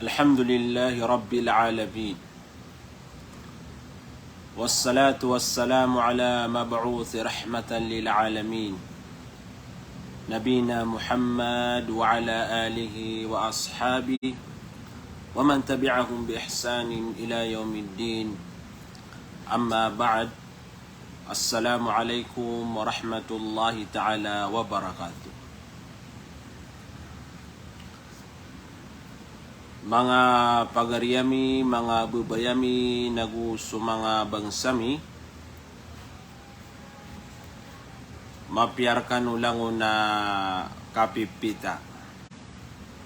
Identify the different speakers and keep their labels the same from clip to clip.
Speaker 1: الحمد لله رب العالمين والصلاة والسلام على مبعوث رحمة للعالمين نبينا محمد وعلى آله وأصحابه ومن تبعهم بإحسان إلى يوم الدين أما بعد السلام عليكم ورحمة الله تعالى وبركاته. Mga pagaryami, mga bubayami, naguso mga bangsami, mapiarkan ulang na kapipita.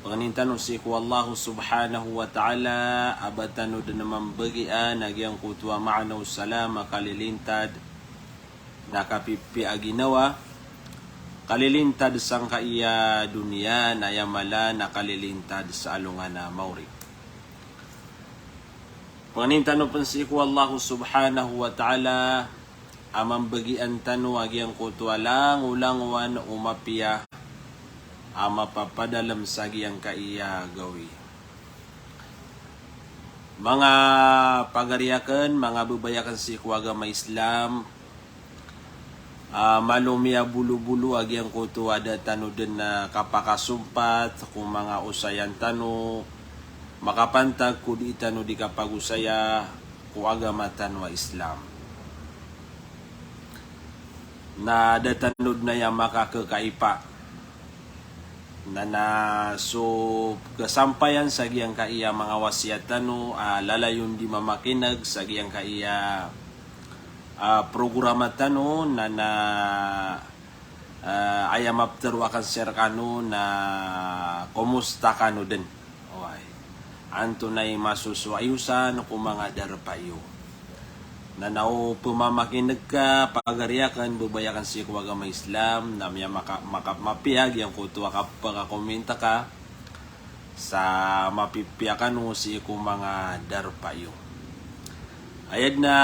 Speaker 1: Panginintano si ku Allah subhanahu wa ta'ala, abatano din naman bagian, nagyang kutwa maanaw salam, makalilintad, nakapipi aginawa, kalilintad sang kaiya dunia na yamala nakalilintad sa alungan na mauri. Panginintano pan si ku Allah subhanahu wa ta'ala, amang bagian tanu agyang kutwa lang ulangwan umapia ama papadalam sa giyang kaiya gawi. Mga pagariakan, mga bubayakan si kuagama Islam, malumia bulu-bulu agyang kuto ada tanu din na kapakasumpat kung mga usayan tanu makapantag kudi tanu di kapagusaya kuagama tanwa Islam na ada tanud na yang makakakaipa na so kasampayan sa giyang kaiya mga wasiat tanu lalayon di mamakinag sa giyang kaiya programa tanu na ayam apterwakan share kanu na kumusta kanu din. Okay. Anto na masuswayusan kung mga darpayo. Na nao pumamakinag ka, pagariakan, bubayakan si kuwagama Islam, na miya makapmapiyag, yung kutuwa ka pagkakomenta ka, sa mapipiyakan mo si kung mga darpayo. Ayad na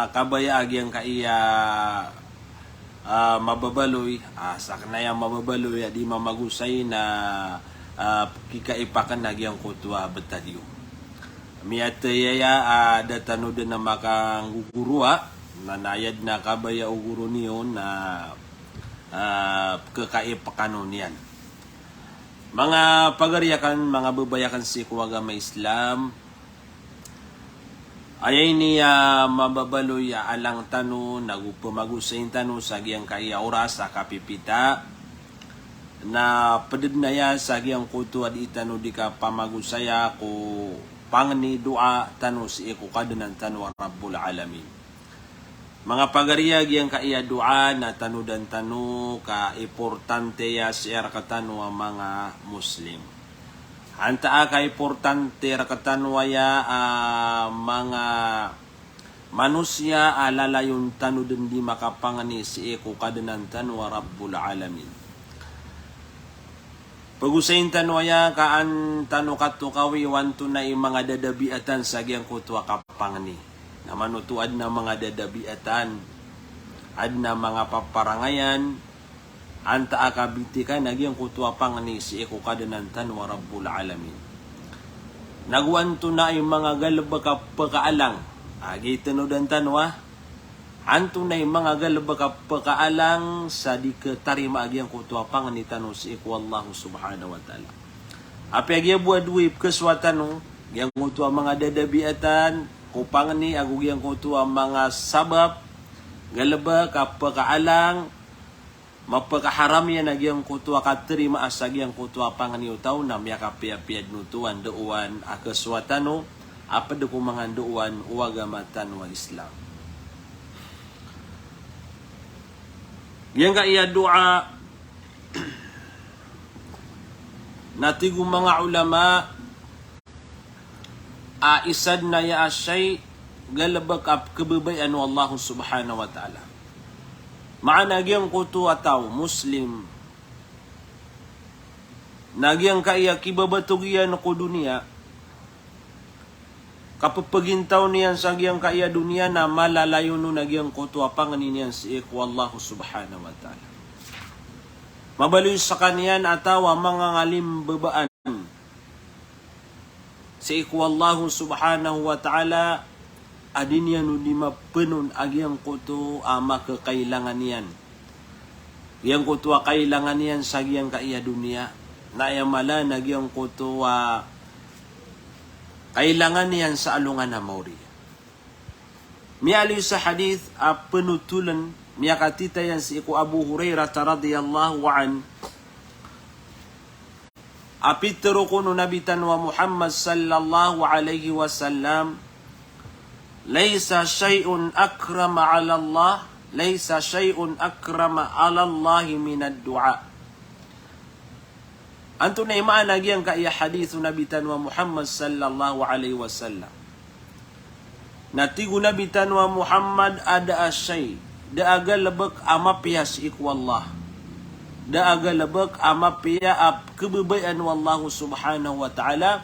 Speaker 1: kabayag yung kaiya mababaloy, sa kanayang mababaloy, di mamagusay na kikaipakan nagyang kutuwa batadyo. Miyatayaya datano din na makangugurua na nayad na kabaya uguro niyo na kakaipakan niyan. Mga pagariakan, mga babayakan si kuwagama Islam, ayay niya mababaloy alang tanu, nagupumagusayin tanu sa giyang kaya oras sa kapipita, na padid na ya sa giyang kutuwa di tanu di ka pamagusaya ko pangni doa tanu si iku kadanan tanu Rabbul Alamin. Mga pagariyag yang kaiya doa na tanu dan tanu ka importante ya siya katanu ang mga Muslim. Hanta ka importante rakatanu ya mga manusia alalayon tanu dan di makapangani si iku kadanan tanu Rabbul Alamin. Pagusayin tanwaya kaan tanu katukawi wanto na mga dadabiatan sa giyang kutwa kapangni. Na manutuad na mga dadabiatan, ad na mga paparangayan, anta akabiti ka na giyang kutwa pangni si iku kadanan tanwa Rabbul Alamin. Nagwanto na mga galba kapakaalang, agi tanudan tanwa, anto na mga galba kapakaalang sa di katarima agyang kutwa pangni tanu si iku Allah subhanahu wa ta'ala. Api agya buadwip keswatanu, yang kutwa mga dadabiatan, kupangni agu yang kutwa mga sabab, galba kapakaalang, mapakaharam yan agyang kutwa katarima asag yang kutwa pangni utaw na miya kapiapiad nutuan doon akeswatanu, apa dokumangan doon uwagamatan wa Islam. Yang kaya doa natigo mga ulama isad na ya asyay galabak ap kebebayan Allah subhanahu wa ta'ala. Maana gyang kutu ataw Muslim nagyang kaya kibabatugian ko dunia kapapagintaw niyan sa giyang kaya dunia na malalayo no nagyang kutu apang niyan si iku Allah subhanahu wa ta'ala. Mabaloy sa kaniyan atawa mga ngalim babaan sa iku Allah subhanahu wa ta'ala adin yan di mapenun agyang kuto ama kekailangan yan. Yang kuto kailangan yan sa agyang kaiya dunia. Na yamala nagyang kuto kailangan yan sa alungan na mauri. Miali sa hadith penutulan miyakatita yan si iku Abu Hurairah radhiyallahu an. Apitero kuno nabitan wa Muhammad sallallahu alaihi wasallam laysa shay'un akrama 'ala Allah laysa shay'un akrama 'ala Allah min ad-du'a. Anto na imaan nagyang kaya hadithu nabitan wa Muhammad sallallahu alaihi wasallam. Natigo nabitan wa Muhammad ada asy daaga lebek ama pihas iku Allah. Daaga lebek ama pia kebebayan wallahu subhanahu wa ta'ala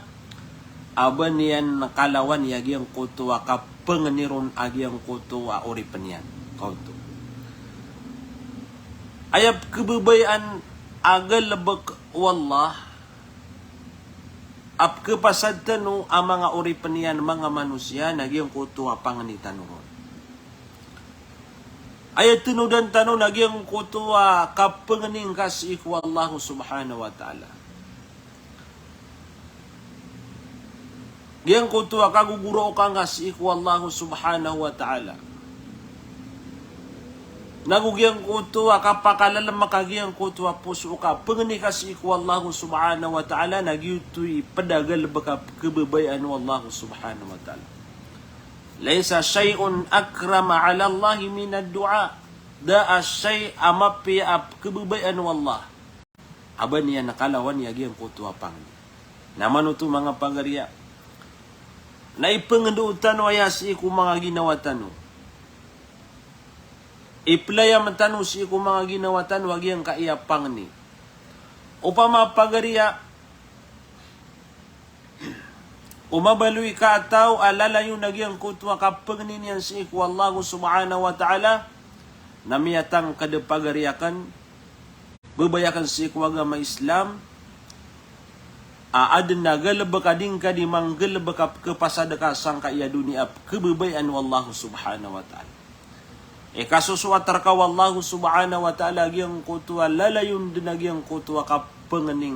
Speaker 1: aban yan kalawan yagyang kutuwa ka pengenirun agyang kutuwa uripen yan kautu ayab kebebayan aga lebek wallah ap kepasad tanu ang mga uripen yan mga manusia nagyang kutuwa panganitan nun. Ayat tinudan tanu nagyang kutuwa kapengening kasih ku Allah subhanahu wa ta'ala. Gyang kutuwa kaguguro kang kasih ku Allah subhanahu wa ta'ala. Nagugyang kutuwa kapakalalam makagyang kutuwa puso ka pengening kasih ku Allah subhanahu wa ta'ala nagyutoy padagal baka kebebayan Allah subhanahu wa ta'ala. Laysa syai'un akrama 'ala Allah min ad-du'a. Da asy amapi ap kebebayan wallah. Aban ya nakalawan yagi ang kutuwa pang. Naman uto mga pagariya. Naipengendutan wayas iku mga ginawa tanu. Iplaya matanu si iku mga ginawa tanu wagi ang kaiya pang ni. Upama pagariya umabaloy ka ataw alalayo nagyang kutwa kapagnin yan si iku Allah subhanahu wa ta'ala namiyatang kadapagariakan babayakan si iku agama Islam aad na galabak ading ka di manggalabak kepasadaka sangka iya dunia kebabayan wallahu subhanahu wa ta'ala kasusuatar ka wallahu subhanahu wa ta'ala gyang kutwa lalayon din nagyang kutwa kapanganing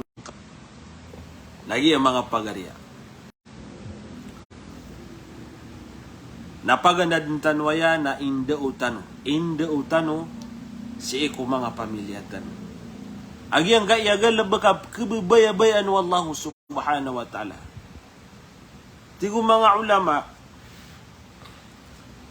Speaker 1: lagi ang mga pagariya. Napaganda din tanwaya na inda utano si iku mga pamilya tanu. Agyang kayagal labakap kebebayabayan wallahu subhanahu wa ta'ala. Tigo mga ulama,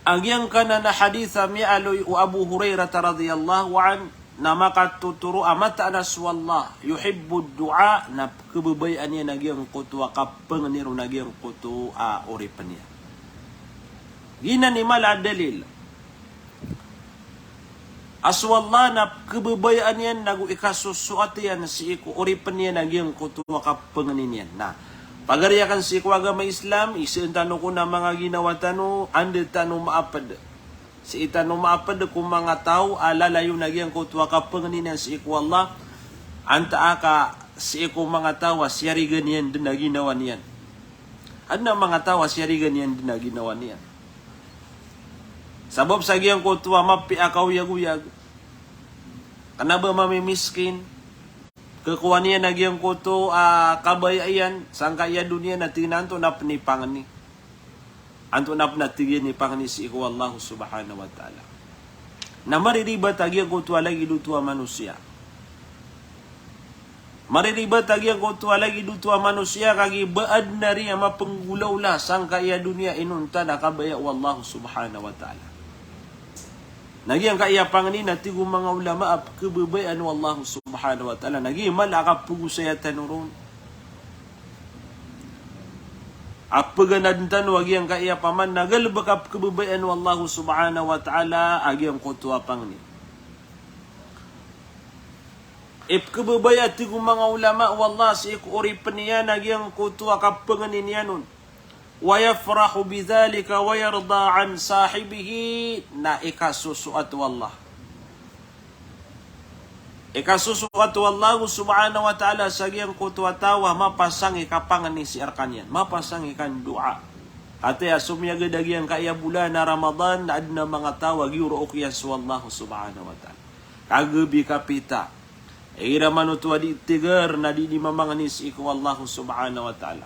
Speaker 1: agyang kana na haditha mi'aloy u Abu Hurairah radhiyallahu an na makatuturo amata anas wallah yuhibbu du'a na kebebayan niya nagyang kutuwa kapengeniro nagyang kutu uripan niya. Ginanimal dalil. Aswallah na kebebayaan yan nagu ikasusuat yan si iku uripan yan nagyang kutuwa kapengenin yan. Nah, pagariakan si iku agama Islam isin tanu ko na mga ginawa tanu ande tanu maapad. Si itanu maapad kung mga tao alalayo nagyang kutuwa kapengenin yan si iku Allah anta aka si iku mga tao siyarigan yan din na ginawa niyan. Ano mga tao siyarigan yan din na ginawa niyan. Sabab sa giyang kutuwa mapi akaw yaguyag. Kanaba mamimiskin. Kakuha niya na giyang kutu kabayayan. Sangka iya dunia na tinanto na panipangan ni. Anto na panatigyan ni pangan ni si iku Allah subhanahu wa ta'ala. Na mariribat agiyang kutuwa lagi lutuwa manusia. Mariribat agiyang kutuwa lagi lutuwa manusia kagi baad na rin mapenggulaw la sangka iya dunia inunta na kabaya Allah subhanahu wa ta'ala. Nagyang kaiyapang ni natigo mga ulama ap kebebayan wallahu subhanahu wa ta'ala. Nagyang malakap pugusaya tanurun. Ap paganadintan wagyang kaiyapaman nagalbakap kebebayan wallahu subhanahu wa ta'ala agyang kutuwa pang ni. Ip kebebaya tigo mga ulama wallah si iku uripan niya nagyang kutuwa kapanganin niya nun. وَيَفْرَحُ بِذَلِكَ وَيَرْضَى عَنْ صَاحِبِهِ na ikasusuat wallah. Ikasusukat Allah subhanahu wa ta'ala sa giyang kutwatawa mapasang ikapangan ni si Arkanyan. Mapasang ikan doa. Ate asumya gadagian kaya bulan na Ramadan na adna mga tawag yuro ukyas wallahu subhanahu wa ta'ala. Kagabi kapita. Ira manutua di tigar na di mamanganis iku wallahu subhanahu wa ta'ala.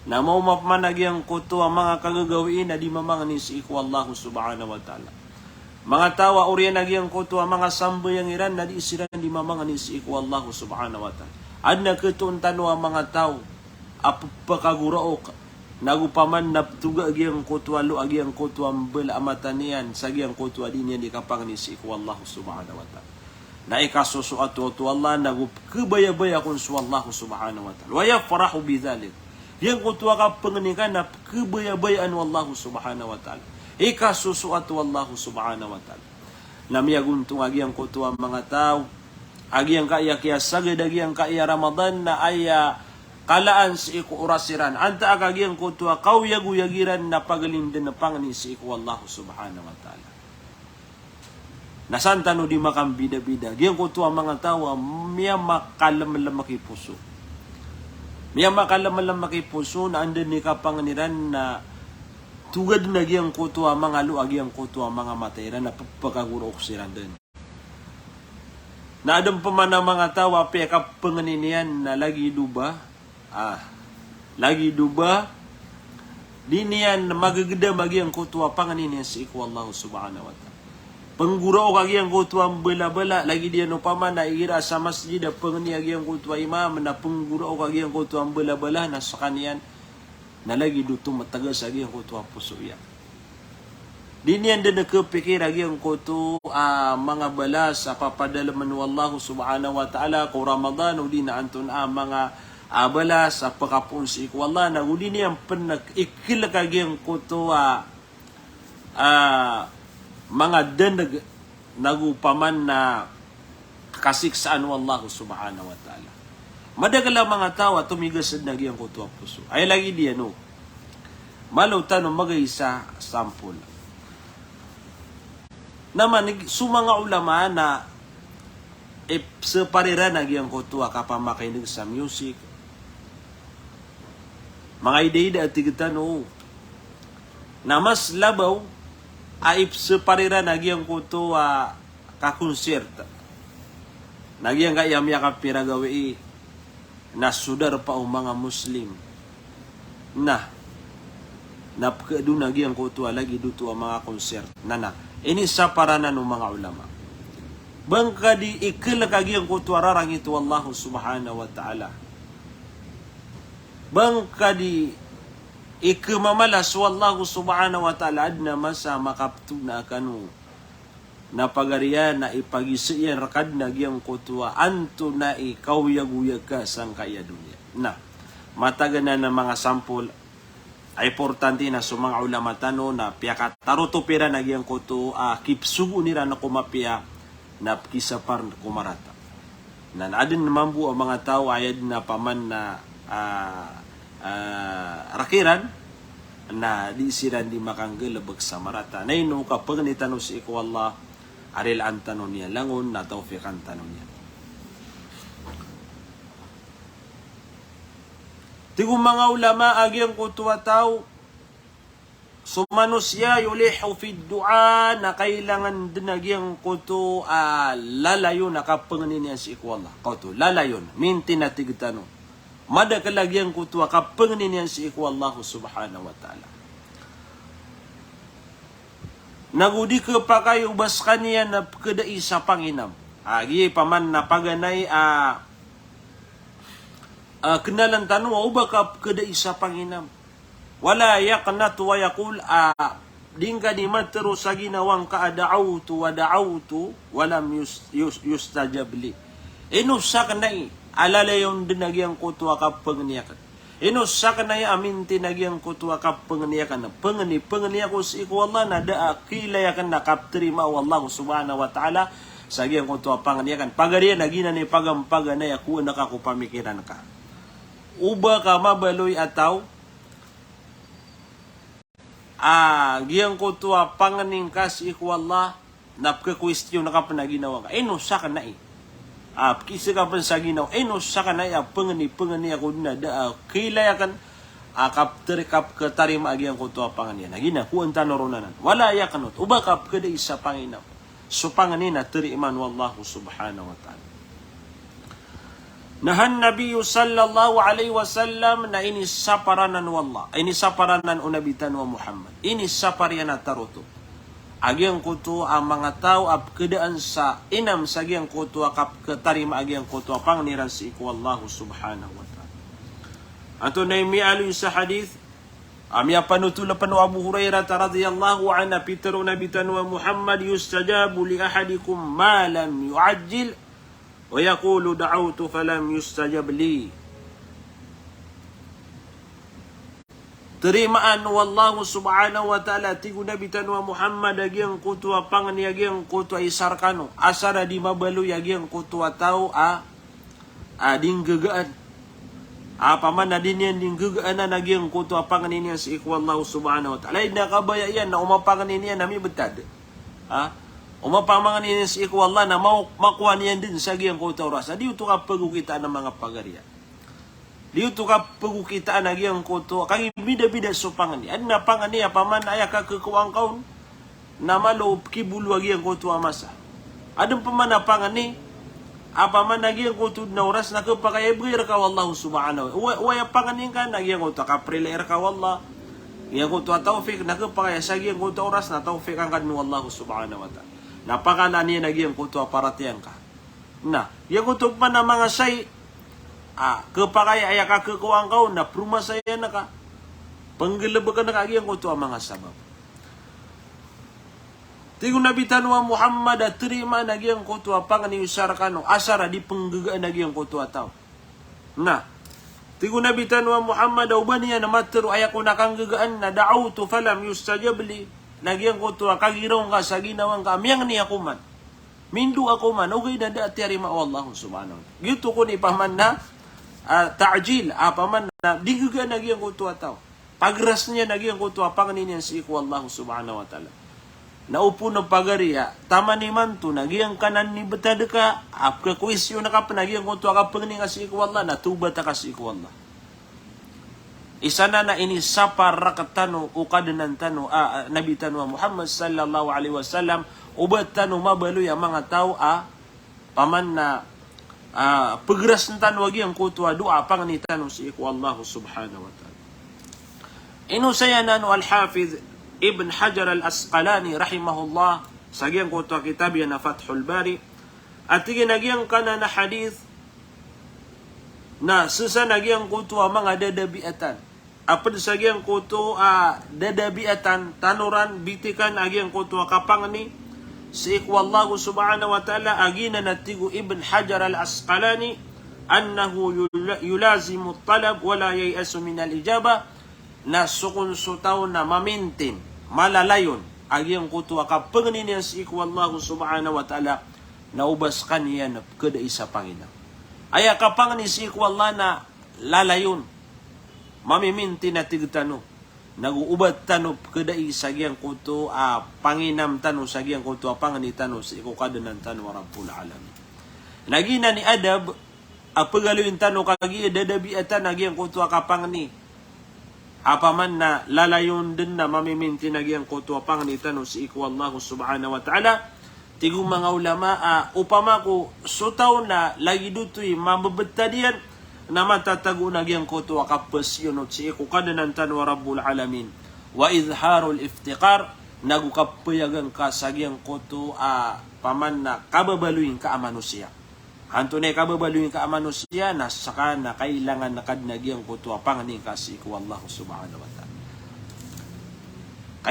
Speaker 1: Na mau mapmanagyang kutwa mga kagagawiin na di mamanganis iku wallahu subhanahu wa ta'ala. Mga tawa uriyan nagyang kutwa mga sambo yang iran na di isiran di mamanganis iku wallahu subhanahu wa ta'ala. Adna ketuntan wa mga tao apapakaguraok nagupaman naptuga agyang kutwa lo agyang kutwa mbela amatanian sagyang kutwa din yan di kapanganis iku wallahu subhanahu wa ta'ala. Na ikasusuat wa Allah nagubaya-baya kun su Allah subhanahu wa ta'ala. Wa yafrahu bidzalik. Yang kutwa ka pengenikan na kebaya-bayaan wallahu subhanahu wa ta'ala. Ikasusuat wallahu subhanahu wa ta'ala. Namiyaguntung agi ang kutwa mga tao. Agi ang kaya kaya sagad agi ang kaya Ramadan na aya kalaan si iku urasiran. Anta agagi ang kutwa kauyaguyagiran na pagalindan na pangani si iku wallahu subhanahu wa ta'ala. Nasanta no di makam bida-bida. Giyang kutwa mga tao miya makalam-lamaki puso. Miya makalam-lamaki puso na andan ni kapanganiran na tugad na giyang kutwa mga luag giyang kutwa mga matayran na pagkagurok siran din. Na adam pa man ang mga tao apya kapanganinian na lagi duba. Lagi duba. Di niyan magagada magiyang kutwa panganinian si iku Allah subhanahu wa ta'ala. Penggurau kagi yang kutwa bela-bela lagi dia no paman na ira sa masjid na pengni kagi yang kutwa imam na penggurau kagi yang kutwa bela-bela na sakanian na lagi dutung matagas kagi yang kutwa puso ya. Dinian din nakapikir kagi yang kutwa mga balas papadalaman wallahu subhanahu wa ta'ala ko Ramadan o di na antun mga balas apakapun si ikwala na uli niyang ikil kagi yang kutwa mga danag nagupaman na kasiksaan wallahu subhanahu wa ta'ala. Madagala mga tao tumigas na nagyang kutwa puso. Ay lagi diyan no. Malaw tanong mag-isa sample. Naman sumanga ulama na sa parira nagyang kutwa kapamakinig sa music. Mga ide-ide at tigitan no. Na mas labaw aip separira nagyang kuto kakonserta. Nagyang kayam yakap piragawi na sudar pa o mga Muslim. Napkadu nagyang kuto lagi duto ang mga konser. Ini sa paranan ng mga ulama. Bangka di ikil kagyang kuto rarang ito Allah subhanahu wa ta'ala. Bangka di ikemamalas wallahu subhanahu wa ta'ala adna masa makaptu na kanu na pagarian na ipagisiyan rakad na giyang kutwa anto na ikaw yaguyag ka sang kaya dunya. Mataganan ng mga sampol ay importante na sa mga ulama tano na piyakat tarutupira na giyang kutu kipsugo nila na kumapia na kisapar kumarata. Na adin naman po ang mga tao ayad na paman na rakiran na di siran di makanggalabag sa marata. Na ino kapag nitano si iku Allah aril ang tanong niya langon na tawfiq ang tanong niya. Tigong mga ulama agyang kutuwa tao sumanusya yulihu fi du'a na kailangan din agyang kutu lalayon na kapanganin niya si iku Allah. Kutu lalayon minti na tigtano. Mada kalagyang kutwa kapanganin niyan si iku Allah subhanahu wa ta'ala. Nagudi ka pa kayo ubas kaniya na kadai sa panginam. Agi paman na paganay kenalan tanong uba ka kadai sa panginam. Wala yaqnat wa yaqul dingka di matero sa ginawang kaada'autu wa da'autu walam yustajab li. Inusa kanay alalayon din nagyang kutwa kapag niyakan. Inusa ka na aminti nagyang kutwa kapag niyakan. Pangani ako si iku Allah na daa kilayakan na kaptrima wallahu subhanahu wa ta'ala sa gyang kutwa panganiyakan. Pagariya nagina ni pagampaga na yaku nakakupamikiran ka. Uba ka mabaloy ataw gyang kutwa panganing ka si iku Allah napka-question na ka panaginawa ka. Inusa ka na kisa ka pan sa ginaw enos sa kanaya pengeni ako na da kilayakan kap katarima agi ang kuto pangani na gina ku antano ronanan wala ya kanot uba kap kada isa pangina so pangani na teri iman wallahu subhanahu wa ta'ala. Nahan Nabi sallallahu alaihi wasallam na ini saparanan wallah ini saparanan unabitan wa Muhammad ini sapariana taruto agyang kuto ang mga tao ap kedaan sa inam sa agyang kuto kap katarima agyang kuto panganiran si iku wallahu subhanahu wa ta'ala. Ato na imialo sa hadith amya panutula panu Abu Hurairah radhiyallahu anhu pitero nabitan wa Muhammad yustajabu li ahadikum ma lam yu'ajjil wa yaqulu da'awtu falam yustajab li. Terimaan wallahu subhanahu wa ta'ala tigu nabitan wa Muhammad agyang kutua pangan agyang kutua isarkano asara di mabalu agyang kutua tao dinggagaan paman na din yan dinggagaan na agyang kutua pangan niya si ikwallahu subhanahu wa ta'ala ay nakabaya yan na umapangan niya nami betad umapamangan niya si ikwallah na makuha niyan din sa agyang kutua rasa di ito ka pagukita ng mga pagarya. Dito ka pagkukitaan na giyang kuto, kang bida-bida so pangani. At na pangani, paman ay kakukuang kaun, na malo kibulu agiyang kuto amasa. Adong paman na pangani, paman na giyang kuto na oras, na kapakayabrir ka wallahu subhanahu. Uwaya pangani ka, na giyang kuto kaprilair ka wallah. Giyang kuto taufik, na kapakayasa giyang kuto oras, na taufik ang kanu wallahu subhanahu wa ta'ala. Napakala niya na giyang kuto aparatiyan ka. Na, giyang kuto pa na mga say, kapakaya ay kakukuang kau na pruma saya na ka panggalabagan na kagiyang ko ito ang mga sabab. Tigo nabitan wa Muhammad at terima na giyang ko ito ang panganiusar ka no asara di panggagaan na giyang ko ito ataw. Na, tigo nabitan wa Muhammad uban niya na matero ay ako nakanggagaan na da'awtu falam yustajab li na giyang ko ito ang kagirong ka sa ginawang ka amyang niya kuman. Mindu ako man, okay na dati arima wallahu subhanahu wa ta'ala. Gito ko ni paman na ta'jil paman na diguga nagyang kuto ataw pagras niya nagyang kuto panganin niya si iku Allah subhanahu wa ta'ala naupo ng pagariya tama ni manto nagyang kanan ni betad ka apka kuisyo na ka nagyang kuto ka panganin si iku Allah natuba ta ka si iku Allah isa na ini sapar rakatano ukadanan tano nabitan wa Muhammad sallallahu alaihi wasallam ubat tano mabaloy ang mga tao paman na pagras ng tanwagi ang kutwa doa pang ni tanong si iku Allah subhanahu wa ta'ala. Inusayanan al-Hafiz Ibn Hajar al-Asqalani rahimahullah sa giyang kutwa kitab yan na Fathul Bari at ginagiyang kana na hadith na susa nagyang kutwa mga dadabiatan apad sa giyang kutwa dadabiatan tanuran bitikan agyang kutwa kapang ni si ikwallahu subhanahu wa ta'ala agina natigo Ibn Hajar al-Asqalani annahu yulazimu talab wala yayasu min al-ijaba na sukun sutaw na mamintin malalayon agiyang kutuwa kapangin niya si ikwallahu subhanahu wa ta'ala na ubas kaniya na kada isa pangina aya kapangin si ikwallah na lalayon mamimintin na tigtano naguubat tano kadai sagyang kuto panginam tano sagyang kuto pangani tano sa ikukadanan tano rabbul alamin nagina ni adab pagaluin tano kagi dadabiatan nagyang kuto kapangni apaman na lalayon din na mamiminti nagyang kuto pangani tano sa ikwallahu subhanahu wa ta'ala tigong mga ulama upama ko sutaw na lagi dutoy mababetadian na matatago na giyang kuto akapas yun at si ikukadanan tanwa rabbul alamin wa izharul iftiqar nagukapayagan ka sa giyang kuto paman na kababaluin ka amanusiya hanto na kababaluin ka amanusiya na saka na kailangan na kad na giyang kuto panganin ka si iku Allah subhanahu wa ta'ala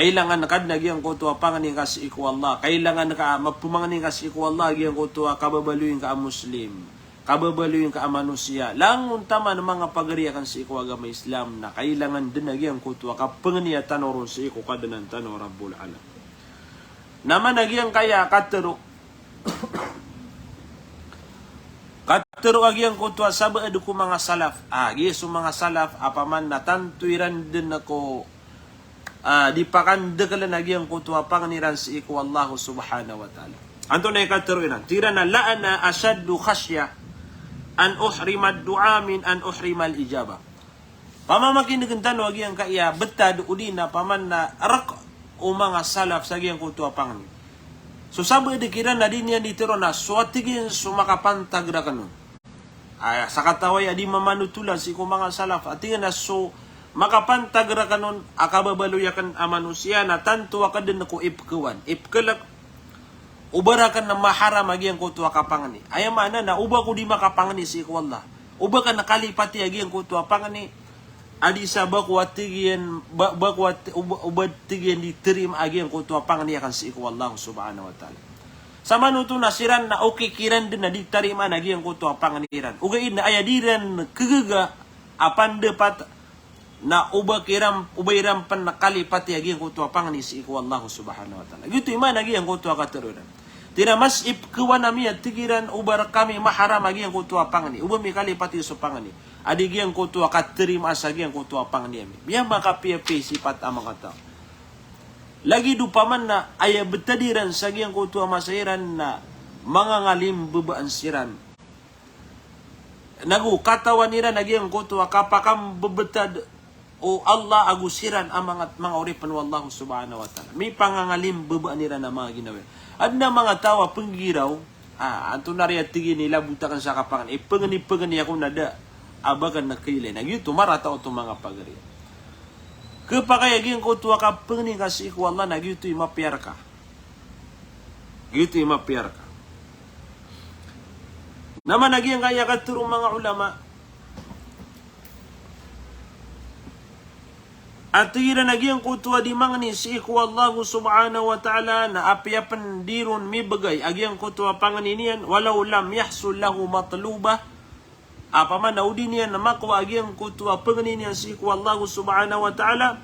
Speaker 1: kailangan na kad na giyang kuto panganin ka si iku Allah kailangan na mapumanganin ka si iku Allah giyang kuto kababaluin ka muslim kababaluin ka manusia langun tama ng mga pagariyakan sa iku agama Islam na kailangan din nagyang kutwa ka penganiya tanoron sa iku kadanan tano rabbul alam naman nagyang kaya katero agyang kutwa saba ko mga salaf giso mga salaf apaman na tantuiran din ako di pakandagalan nagyang kutwa panganiran sa iku Allah subhanahu wa ta'ala Anto na ikaturunan. Tira na la'ana asaddu khasya an uhrima du'a min an uhrima al-ijaba. Pamamakin nagantan wagi ang kaya betad udina paman na arak o mga salaf sa giyang kutua pangni. So sabi di kira na din yan ditiro na suwatigin sumakapantag na kanon. Ay, sa kataway adi mamanutula si ko mga salaf at na so makapantag na kanon akababaluyakan a manusia na tanto akadin ako ipkawan. Ipkalak ubarakan na maharam agi ang kutua kapangani. Ay mana na uba ko di makapangani si ko Allah. Uba ka nakalipati agi ang kutua pangani. Adi sa bakwatigian ubatigian diterima agi ang kutua pangani akan si ko Allah subhanahu wa ta'ala. Sa manuto na siran na okay kiran din na ditarima agi ang kutua panganiran. Ugain na ayadiran kagaga apan dapat na ubairam pan nakalipati agi ang kutua pangani si ko Allah subhanahu wa ta'ala. Gitu iman agi ang kutua katurunan. Tira mas ipkuwan nami at tigiran ubar kami maharam agi ang kutua pangani. Uba mi kalipati so pangani. Adigi ang kutua katerima asagi ang kutua pangani ami. Biya makapiapi sipat amang kata. Lagi dupaman na aya betadiran sagi ang kutua masairan na mga ngalim bebaan siran. Nagu katawan nira nagi ang kutua kapakam bebetad o Allah agusiran ang mga uripan wallahu subhanahu wa ta'ala. May pangangalim bebaan nira na mga ginawa. At na mga tawa penggiraw, anto nariya tigi nila butakan sa kapangan, pengani ako nada, abagan na kailin. Nagyuto, marata o itong mga pagari. Kapakayagin ko tuwa ka pengani kasi ko Allah, nagyuto imapiar ka. Gyuto imapiar ka. Naman nagyang kaya katurong mga ulama, at tira nagyang kutuwa di mangni si iku Allah subhanahu wa ta'ala na apiapan dirun mi bagay agyang kutuwa panganinian walau lam yahsul lahu matluba apaman na udi niyan na makwa agyang kutuwa panganinian si iku Allah subhanahu wa ta'ala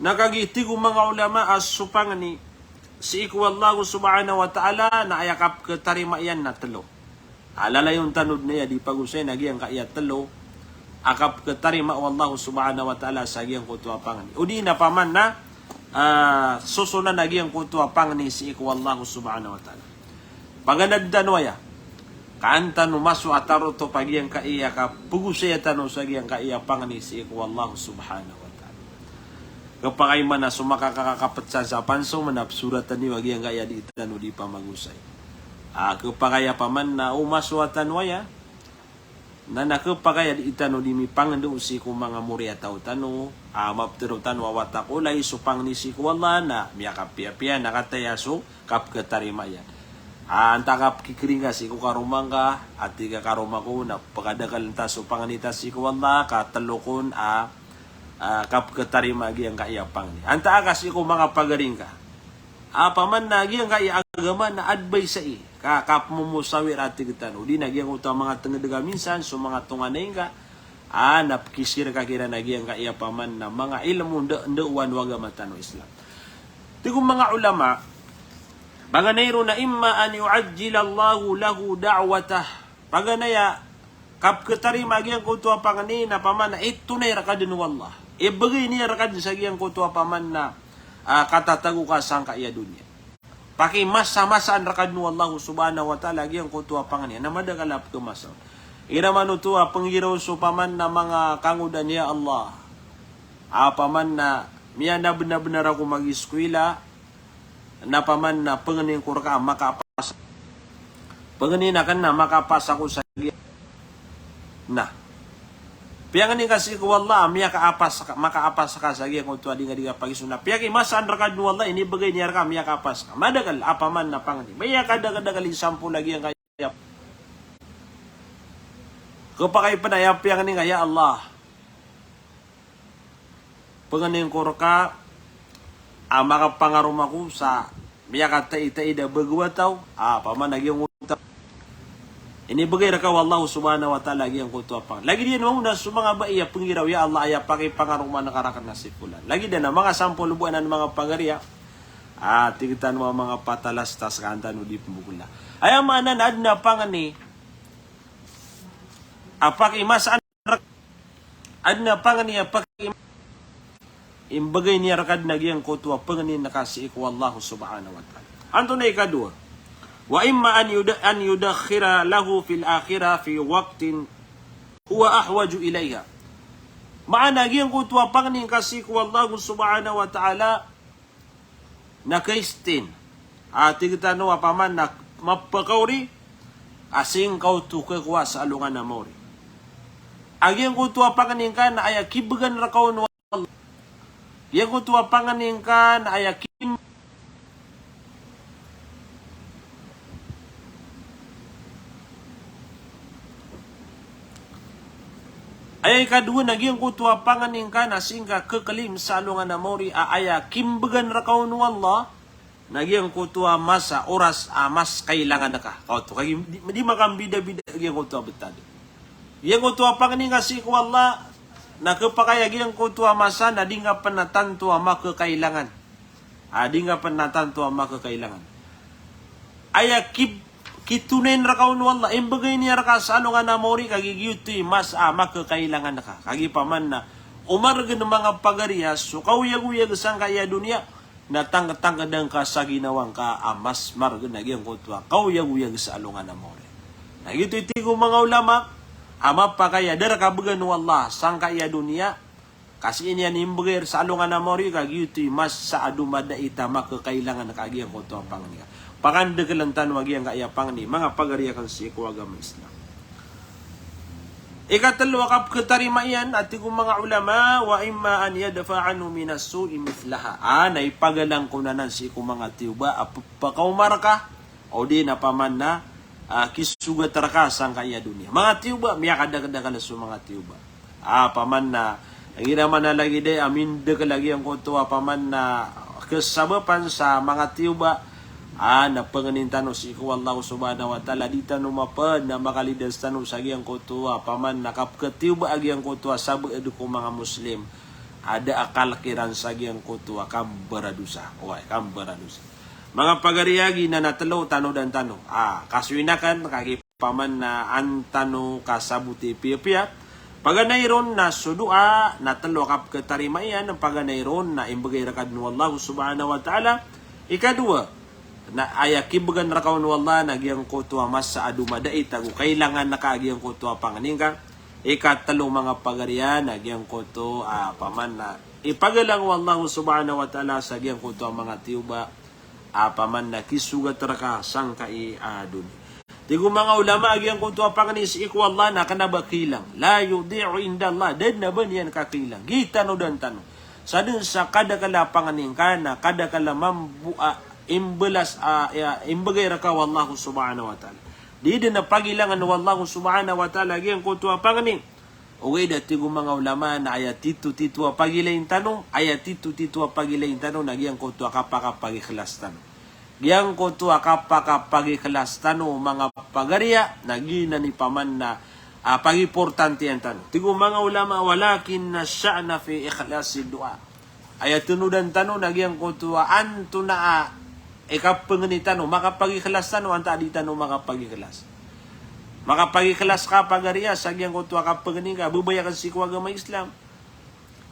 Speaker 1: nakagitigo mga ulama as supangani si iku Allah subhanahu wa ta'ala na ayakap ketarima yan na telo. Alala yung tanod niya di pag-usay nagyang kaya telo akap ketarima wallahu subhanahu wa ta'ala sa giyang kutua pangani. Udi na paman na susunan na giyang kutua pangani si iku wallahu subhanahu wa ta'ala. Paganagdanwaya, kaanta numasu ataro to pagiyang kaiya ka pugusaya tano sa giyang kaiya pangani si iku wallahu subhanahu wa ta'ala. Kapagay man na sumakakakapatsan sa panso manapsuratan ni wagiyang kaya di tano di pa magusay. Kapagaya paman na umasu atanwaya, na nakapagaya di itano di mi pangando si ko mga muria tao tano maptero tano watak ulay supang ni si ko wala na miyakapia nakatayaso kap ketarima yan antakap kikiringa si ko karumangga at tiga karuma ko na pagadagal ta supang nita si ko wala katalokon kap ketarima gi ang kaiyapang ni anta kasi ko mga pagaring ka paman nagi ang kaya agama na advice sa kakap mo musawir at tigitano di nagyang utang mga tengadaga minsan so mga tunganay ka napkisir ka kira nagyang kaya paman na mga ilmu ndauan waga matano Islam tigong mga ulama baganayro na imma an yu'ajjilallahu lahu da'watah baganaya kap ketari magyang kutua pangani na paman na ito na irakadin wallah ibagay niya rakadin sa giyang kutua paman na katatago ka sang kaya dunya paki masa-masaan rakadnu Allah subhanahu wa ta'ala giyang kutua pangani na madagalap kumasa iraman utua penggiraw supaman na mga kangudan niya Allah paman na miya na benar-benar ako mag-eskwela na paman na penganin kurka makapas penganin akan na makapas ako sa na piyangan ni kasi ko wala miya makaapas ka sa giyang kutua di nga pagisuna piyaki masaan rakad nu wala ini bagay niya ka miya kaapas ka madagal apaman na pangani maya kadagadagal sampu lagi ang kaya kapakay panayap piyangan ni kaya Allah penganing kurka makapangarum ako sa miya kata-ita-ida bagwa tau paman nagyang utap ini bagay raka wallahu subhanahu wa ta'ala lagi ang kutua pang. Lagi din mo na sumanga ba iya pengiraw ya Allah aya pakai pangaruman nakarakan nasipulan. Lagi din na mga sampol buwan ng mga pagariya. Tigitan mo mga patalas tas kanta no di pembukula. Aya manan adna pangani. Apak imas adna pangani apak imbagay niya rakad nagyang kutua pengenin nakasi iku Allah subhanahu wa ta'ala. Anto na ikadua. Wa imma an yudakhira lahu fil akhirah fi waqtin huwa ahwaju ilayha. Maana nagyang kutua pengenin kasi iku Allah subhanahu wa ta'ala nakaistin. Ati kita no apaman na mapakauri asing kau tuke kuwa sa alungan na mori. Agyang kutua pengenin ka na ayakibagan rakaw no Allah. Yang kutua pengenin ka na ayakim Ayay kadua nagyang kutua panganing ka na singka kekalim sa alungan na mori aaya kimbagan rakaw no Allah nagyang kutua masa oras mas kailangan na ka. Kauto kagi di makambida-bida nagyang kutua betado. Yang kutua panganing ka si ku Allah na kapakaya gyang kutua masa na di nga panatanto maka kailangan. Di nga panatanto maka kailangan. Aya kitunin rakaw no Allah imbagay niya raka sa alungan na mori kagigiyuti mas maka kailangan na ka. Kagi paman na umarga ng mga pagariyas so kauyag-uyag sang kaya dunia natang-tang kadang ka sa ginawang ka mas marga na gyang kutua kauyag-uyag sa alungan na mori. Nagito iti ko mga ulama ama pa kaya dara kabagan no Allah sang kaya dunia kasi niya imbagay sa alungan na mori kagiyuti mas sa adumada ita maka kailangan na kagyang kutua panganiya. Pakanda ka lang tanwag yang kaayapang ni mga pagariyakan sa agama Islam. Ikatalo kap ketarima yan at kung mga ulama wa imma an yadfa'anu minas su'i mithlaha. Naipagalang ko na si kung mga tiuba pakaumar ka o di na paman na kisugat rakasang kaya dunia. Mga tiuba miyakada-kada ka sa mga tiuba. Paman na ang inaman na lagi de amin de ka lagi ang kutuwa paman na kasabapan sa mga tiuba na panganintano si iku Allah subhanahu wa ta'ala di tanu mapad na makalidas tanu sa agiyang kutua paman nakapkatiw ba agiyang kutua sabi edu ko mga Muslim ada akal kiran sa agiyang kutua kambaradusa mga pagariyagi na natalo tano dan tano kaswinakan kagi paman na antano kasabuti pia paganayron na sudua natalo kap ketarimayan paganayron na imbagay rakad no Allah subhanahu wa ta'ala. Ikadua na ayakibagan rakaw no Allah nagyang kutua mas sa adumada itago kailangan nakaagiyang kutua panganingka. Ikatalo mga pagarian nagyang kuto paman na ipagalang wallahu subhanahu wa ta'ala sa agiyang kutua mga tiuba paman na kisugat raka sang kai adun. Tigo mga ulama agiyang kutua panganis iku Allah na kanabakilang la yudi'u inda Allah dan na ba niyan kakilang gitano dan tano sa dun sa kada kala panganingka na kada kala mambua imbelas imbagay raka wallahu subhanahu wa ta'ala di din na pagilangan wallahu subhanahu wa ta'ala gyang kutua panganing uwi dati ko mga ulama na ayat titu pagilayin tanong ayat titu pagilayin tanong na gyang kutua kapakapagikhlas tanong gyang kutua kapakapagikhlas tanong mga pagariya na gina ni paman na pagiportante yan tanong tigo mga ulama walakin na sya'na fi ikhlasi dua ayat tunudan tanong na gyang kutua anto na ikapanganitan o makapagikilas tanong anta di tanong makapagikilas ka pagariya sa gyang kutua kapanganing ka bubaya ka si agama Islam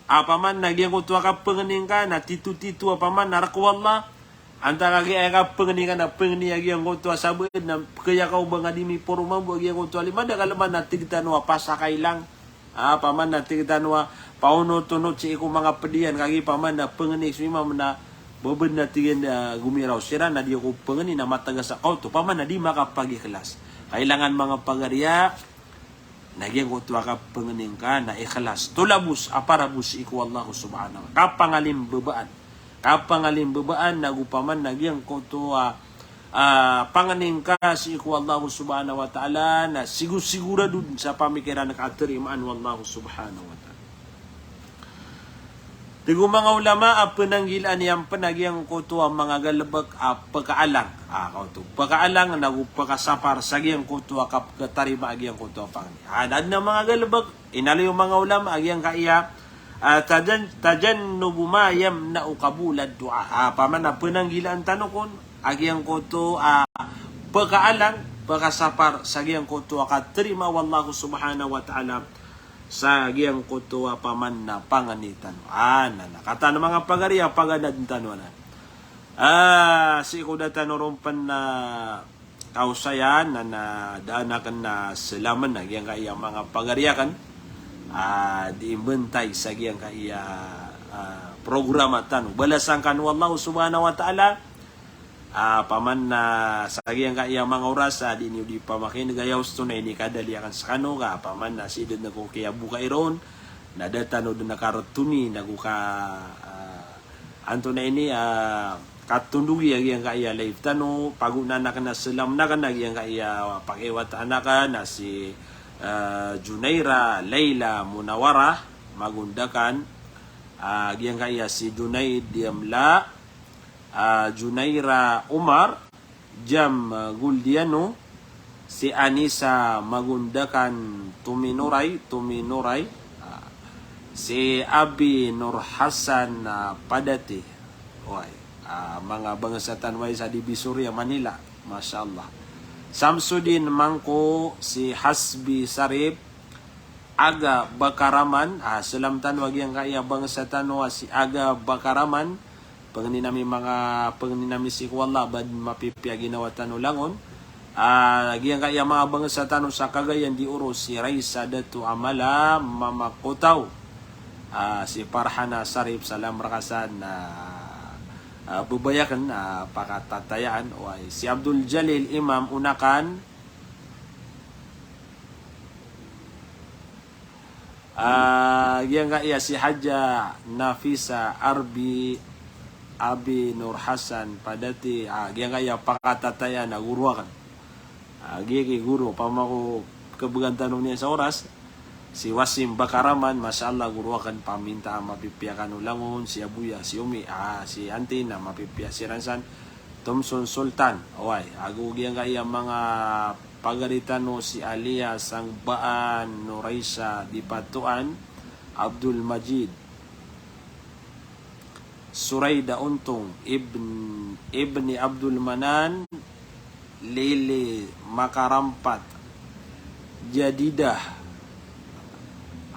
Speaker 1: apaman na gyang kutua kapanganing ka na titu apaman narakwallah anta kagi ay kapanganing ka na panganiya gyang kutua sabid na kaya ka ubang adimi puro mambu gyang kutua lima da kalaman na tigtanwa pasakay lang apaman na tigtanwa paunod-tunod si iku mga pediyan kagi paman na panganing sumimam na bobod na tigin gumiraw sira na di ko pangani na matagas sa kauto paman na di makapagikhlas kailangan mga pagariya nagyang kutua ka panganing ka na ikhlas tulabus aparabus iku Allah subhanahu kapangalim bebaan nagupaman nagyang kutua panganing ka si iku Allah subhanahu wa ta'ala na sigura dun sa pamikiran nakatirimaan wallahu subhanahu wa ta'ala. Tigo mga ulama penanggilan yang penagiang kutua mga galabag pagkaalang pagkaalang nagupakasapar sa giyang kutua kap katarima agyang kutua pangani adad na mga galabag inali yung mga ulama agyang kaiya tajannubu ma yamna'u qabulad du'a paman na penanggilan tanukon agyang kutua pagkaalang pagkasapar sa giyang kutua katarima wallahu subhanahu wa ta'ala sa giyang kutua paman na panganitan. Nakata ng mga pagariya pagana din tanuan. Si kudatan rumpan na kausayan na daanakan na selaman na giyang kaya mga pagariyakan diimbentay sa giyang kaya programa tanu. Balasan kan wallahu subhanahu wa ta'ala paman na sa giyang kaya mga oras di niyo di pamakin gayaw na ini kadaliakan sa kano ka paman na sidod na ko kaya buka iron na datano na karotuni na ka anto na ini katundugi yang kaya live tano paguna na kana selam na kana yang kaya pakiwat anakan na si Junaira Leila Munawara magundakan yang kaya si Junaid Diamla Junaira Umar Jam Guldiano si Anisa magundakan Tuminuray si Abi Nur Hasan Padati mga bangasatan way sa Divisoria Manila, Masya Allah. Samsudin Mangko si Hasbi Sarip Aga Bakaraman selamtan wag yang kaya bangasatan wa si Aga Bakaraman panganinami mga panganinami si wala bad mapipya ginawatan ulangon yang kaya mga bangasatan sa Cagayan de Oro si Raisa Datu Amala Mamakutaw si Farhana Sarip salam rakasan bubayakan pakatatayaan si Abdul Jalil Imam Unakan yang kaya si Haja Nafisa Abi Nur Hasan Padati yang kaya pakatatayaan guruakan gigi guru pamako kebegantanong niya sa oras si Wasim Bakaraman, Masya Allah, guru akan paminta mapipiakan ulangon, si Abuya, si Umi, si Antina, mapipia si Ransan, Thompson Sultan, agugiyang kaya mga pagaritano si Alia Sangbaan, Nuraisa Dipatuan, Abdul Majid, Surayda Untong, Ibni Abdul Manan, Lili Makarampat, Jadidah,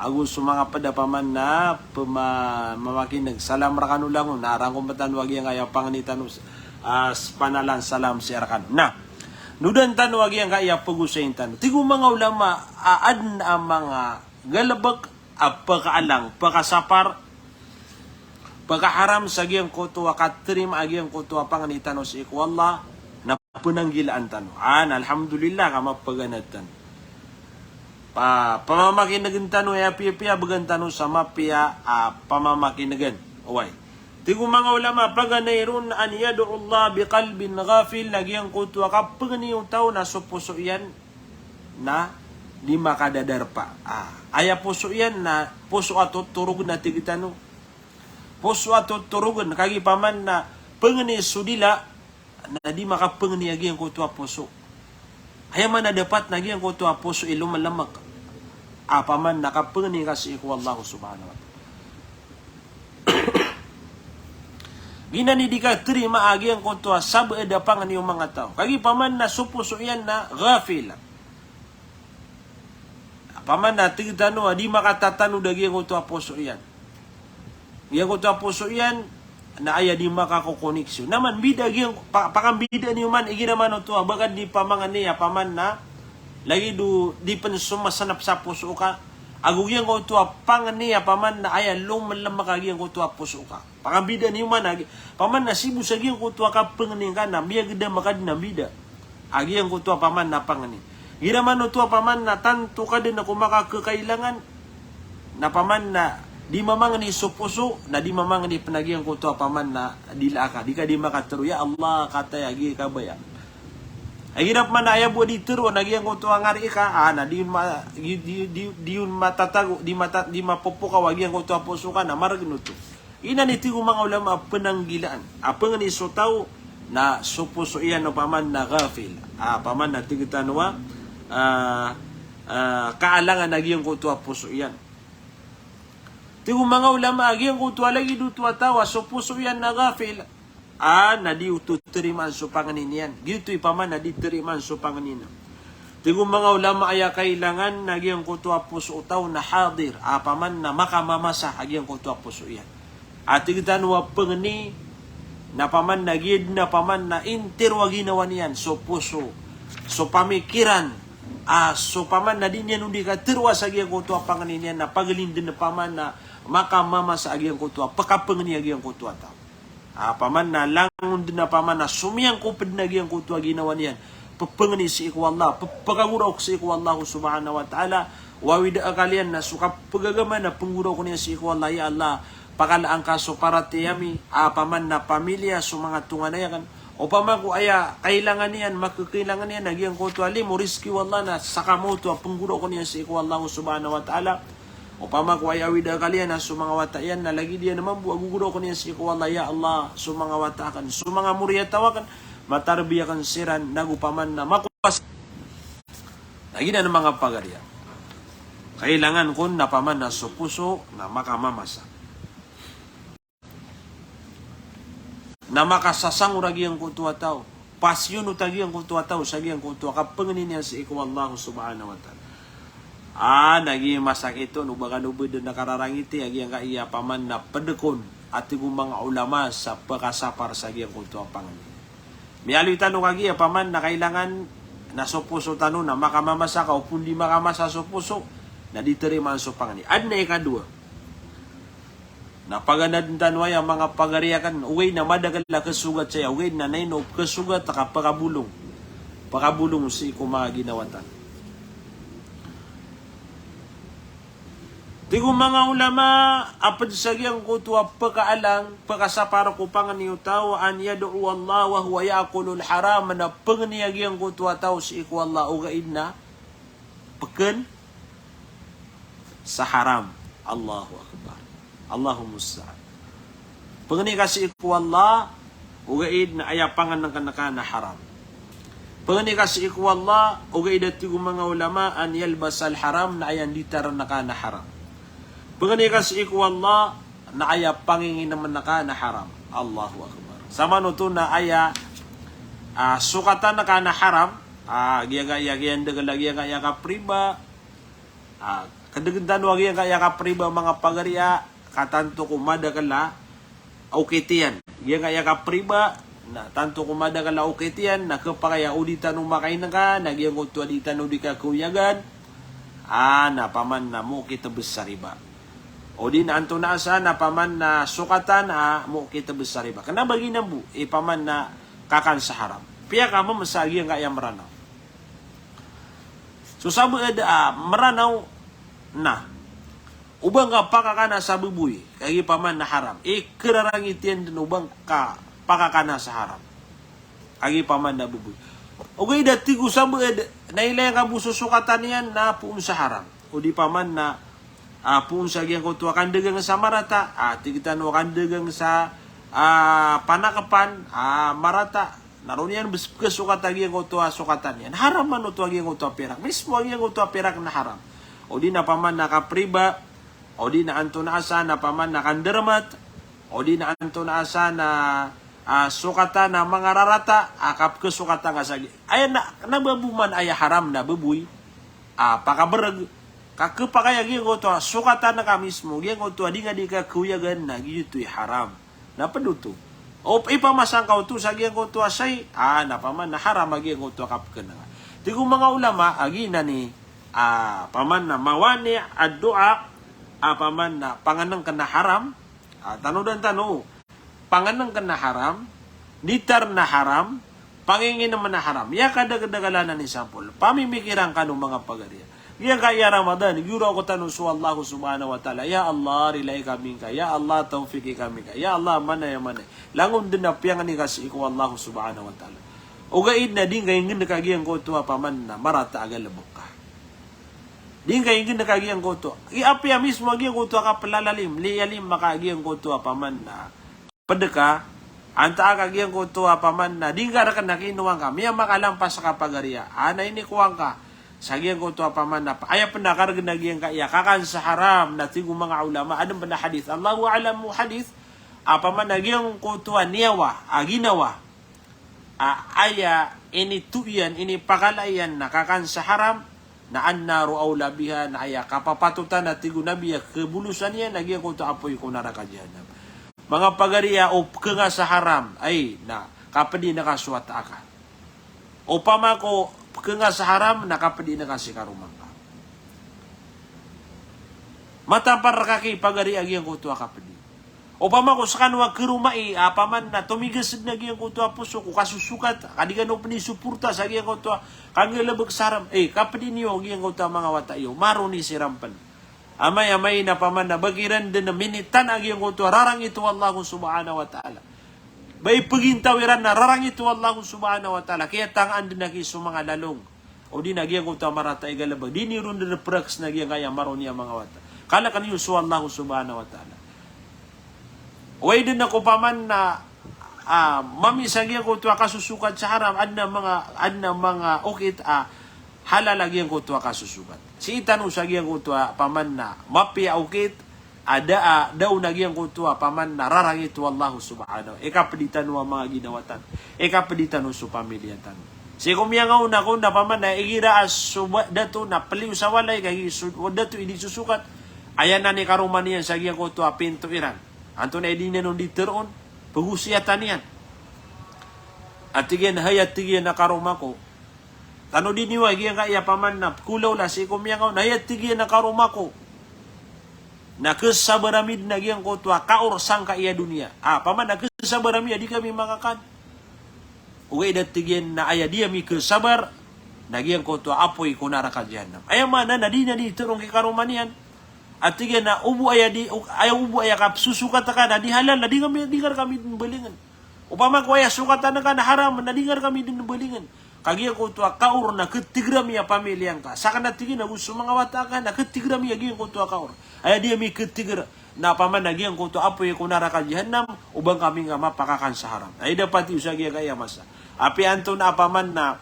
Speaker 1: Agus mga padapaman na mamakinag salam rakano lang narang kumpatan wag yang kaya panganitan panalan salam si arakan na nudan tan wag yang kaya pagusayin tan tigo mga ulama aad na mga galabag pagkaalang pagkasapar pagkaharam sa giyang kutuwa katrim agyang kutuwa panganitan si ikwallah na punanggilaan tan alhamdulillah kamapaganatan pamamakin tano ya pia bagan tano sama pia pamamakin away tigo mga ulama paganayron an yad'u Allah biqalbin ghafil nagyang kutwa kapag yung tao na supuso yan na di makadadar pa aya puso yan na puso ato turug na tigitano puso ato turugan kagi paman na pangani sudila na di makapangani agi ang kutwa puso aya man na dapat nagyang kutwa puso ilumalamak paman nakapangani kasi iko Allah subhanahu wa ta'ala ginani di ka terima agi ang kutwa sab edapangan yung mga tao kagi paman na supuso yan na ghafil paman na tigitano di makatatano dagi ang kutwa puso yan yang kutwa puso yan na aya di makakokoneksyon naman bida gyang pakambida niyo man igi naman to bagad di pamangan niya paman na lagi di pen sumasanap sa puso ka agugyang ko to pangan niya paman na aya lumalam makagyang ko to puso ka pakambida niyo man agi paman na sibu sa gyang ko to ka panganin ka na biya gida makad na bida agyang ko to paman na pangani gira man to paman na tanto ka din ako makakakailangan na paman na di mamangani supuso na di mamangani penagihan ko to paman na dila ka di ka di makatero ya Allah kata agi ka baya ay hirap man aya bu di tero nagihan ko to ngari ka na di matatago di mapopuka wagihan ko to puso ka na maragno to ina ni tigo mga ulama penanggilaan apang ni so tao na supuso iyan no paman na ghafil paman na tigitanwa kaalangan nagihan ko to puso iyan tigo mga ulama agyang kutwa lagi dutwa tawa so puso yan na ghafil na di ututeriman so panganin yan gito'y paman na di teriman so panganin Tigong mga ulama ay kailangan nagyang kutua puso utaw na hadir, apaman na makamamasa agyang kutua puso yan. At tigtan wa pengni na paman na gid na paman na intirwa ginawa niyan so puso, so pamikiran, so paman na din yan hindi ka tirwa sa agyang kutua panganin yan na pagalindin na paman na makamamasa agyang kutua, pakapengni agyang kutua tao. Paman na langon din na paman na sumiyang kupid na agyang kutua ginawa niyan. Pagpangani si iku Allah, pagpagaguraw si iku Allah subhanahu wa ta'ala, wawida kalian na sukap pagagaman na pangguraw ko niya si iku Allah, ya Allah, pakalaan ka so para tiyami, paman na pamilya, so mga tunganayakan, o pamago aya, kailangan niyan, makakailangan niyan, nagyang ko tuwali mo, riski wallah na sakamoto, pangguraw ko niya si iku Allah subhanahu wa ta'ala, o pamago aya wida kalian na so mga watayan, na lagi diyan naman, aguguraw ko niya si iku Allah, ya Allah, so mga watakan, so mga muriyatawakan, matarbiyakan siran nagupaman na makupas lagi na ng mga pagarya kailangan kun napaman na supuso na makamamasa na makasasang uragi ang kutua tao pasyon utagi ang kutua tao sagi ang kutua kapangin niya si iku Allah subhanahu wa ta'ala nagi masak ito nubaga nubid na kararangiti agi ang kaiya paman na pedekon at tigong mga ulama sa pagkasapar sagi ang kutua panganin. Miyaloy tanong kagi, paman na kailangan na supuso tanong na makamamasa ka o pundi makamasa supuso na diterima ang supangani. Ad na ikadua. Na paganad tanway ang mga pagariakan, uwi na madagal na kasugat siya, uwi na nainop kasugat na pakabulong. Pakabulong si kumaga ginawatan. Tigong mga ulama, apad sagyang kutua pagkaalang, pagkasapara ko panganiyo tao, an yadu'u Allah wa huwa ya'kulul haram, na panganiyagyang kutua tao si iku Allah ugaid na, pagkan sa haram. Allahu Akbar. Allahu musta'an. Pangani kasi iku Allah, ugaid na ayapangan ng kanaka na haram. Pangani kasi iku Allah, ugaid at tigong mga ulama, an yalbas al haram, na ayan ditar na ka na haram. Pagkanikas iku Allah na aya pangingin naman naka na haram. Allahu Akbar. Sama nuto na aya sukatan naka na haram. Giyaga-yagiyan dagalagi nga yaka priba. Kadagantan wagi nga yaka priba mga pagarya. Katanto kumada kala aukitian. Giyaga yaka priba. Na tanto kumada kala aukitian. Nakapakaya uditan umakain na ka. Nagyang utwa ditan udika kuyagan. Na paman na mo kita besar riba. O di na anto na asa na paman na sukatan mo kita besar iba. Kana bagi na bu, paman na kakan sa haram. Piya ka mo masagi ang kaya maranaw. So sabi maranaw na. Ubang ka pakakana sa bubuy, kaya paman na haram. Kerarang itiyan din ubang ka pakakana sa haram. Kaya paman na bubuy. O gaya dati ko sabi nailayang ka bususukatan yan na puun sa haram. O di paman na puun sa giyang kutua kandegang sa marata, tigitan o kandegang sa panakapan, marata, naroon yan, kesukatan giyang kutua sukatan yan. Haram man o tuwa giyang kutua perak. Mismo giyang kutua perak na haram. O di na paman nakapriba, o di na anto na asa na paman nakandermat, o di na anto na asa na sukatan na mga rarata, kap kesukatan nga sa ayan na, nababuman ay haram na babuy, pakabarag, kakapakaya giyang kutua, sukatan na ka mismo, giyang kutua, di nga di ka kuyagan na, giyuto'y haram. Napaduto. O ipamasang ka uto sa giyang kutua say, napaman na haram, giyang kutua kapka na nga. Di kong mga ulama, agi na ni, paman na mawani, at doa, paman na panganang ka na haram, tanodan tano, panganang ka na haram, nitar na haram, pangingin naman na haram. Ya kadagdagalanan ni sampol, pamimikiran ka ng mga pagariya. Yang kaya Ramadan, yura ko tanong su Allah subhanahu wa ta'ala, ya Allah, rilay kami ka, ya Allah, taufiki kami ka, ya Allah, mana ya mana. Langon din na piyangan ni kasi iku Allah subhanahu wa ta'ala. O gaid na din kayong ginakagiyang ko ito paman na marata agal labok ka. Din kayong ginakagiyang ko ito. Iapya mismo agiyang ko ito ka palalalim, liyalim makagiyang ko ito paman na padaka, anta agagiyang ko ito paman na din ka nakinuwang ka, miya makalampas sa kapagariya, ana inikuwang ka, sagiyan ko ito paman na aya pendakarag nagyang kaya kakan sa haram na tigong mga ulama anong ba na hadith Allahu a'lam mo hadith paman nagyang ko ito niyawa ginawa aya ini tuyan ini pakalayan na kakan sa haram na annaru aula biha na aya kapapatutan na tigo nabiya kebulusan niya nagyan ko to apoy ko naraka jahanam. Mga pagariya o kenga sa haram ay na kapadi nakaswata ka. Upama ko kenga sa haram na kapadi nakasikarumang ka. Matampar kaki pagari agyan ko to kapadi. Upama ko sa kanwa kerumai apaman na tumigas na agyan ko to puso ko kasusukat kadigan no penisupurta sa agyan ko to kangelebek saram kapadi niyo agyan ko to mga watayo maro ni sirampan. Amay na paman na bagiran din na minitan agyan ko to rarang ito Allah subhanahu wa ta'ala. Bay pagintawiran na rarang ito Allah subhanahu wa ta'ala. Kaya tangaan din nagi sa mga lalong. O di nagyan ko ta marata igalabag. Di ni ron na prax nagyan kaya maron niya mga wata. Kala kan yusu Allah subhanahu wa ta'ala. Way din ako paman na mamisagyan ko to kasusukat sa haram. Adna mga ukit halal lagyan ko to kasusukat. Si itan usagyan ko to paman na mapia ukit ada daw nagyan ko to paman na rarang ito Allah subhanahu. Kapeditan wa mga ginawatan. Kapeditan sa pamilyatan. Si kumyangaw na kung napaman na igira as dato na paliw sa walay kay dato idi susukat. Ayan na ni karuman niyan sagyan ko to pinto iran. Anto na idi nun diteron pagusiyatan niyan. At tigyan hayat tigyan na karuma ko. Tano din niwa, giyan ka iya paman na kulaw la si kumyangaw, nayat na karuma ko. Na kesabaramid na giyan ko tuwa, kaor sang ka iya dunia. Paman na kesabaramid, di kami makakan. Uwe datigyan na aya dia mi kesabar, na giyan ko tuwa, apoy ko naraka jahanam. Aya mana na di turong ki karuman niyan. At tigyan na ubu aya kap susukat ka na di halal, na di kami belingan. Upama ko aya sukatan na ka na haram, na di kami din belingan. Kagiya ko tuwa kaur na ketigram ya pamilyang ka. Saka na tigin na gusto mga wata ka na ketigram ya giyan ko tuwa kaur. Ay dia mi ketigra na paman na giyan ko tuwa apoy ko naraka jahanam ubang kami nga mapakakan sa haram. Ay dapat yung giya kaya masa. Api anto na paman na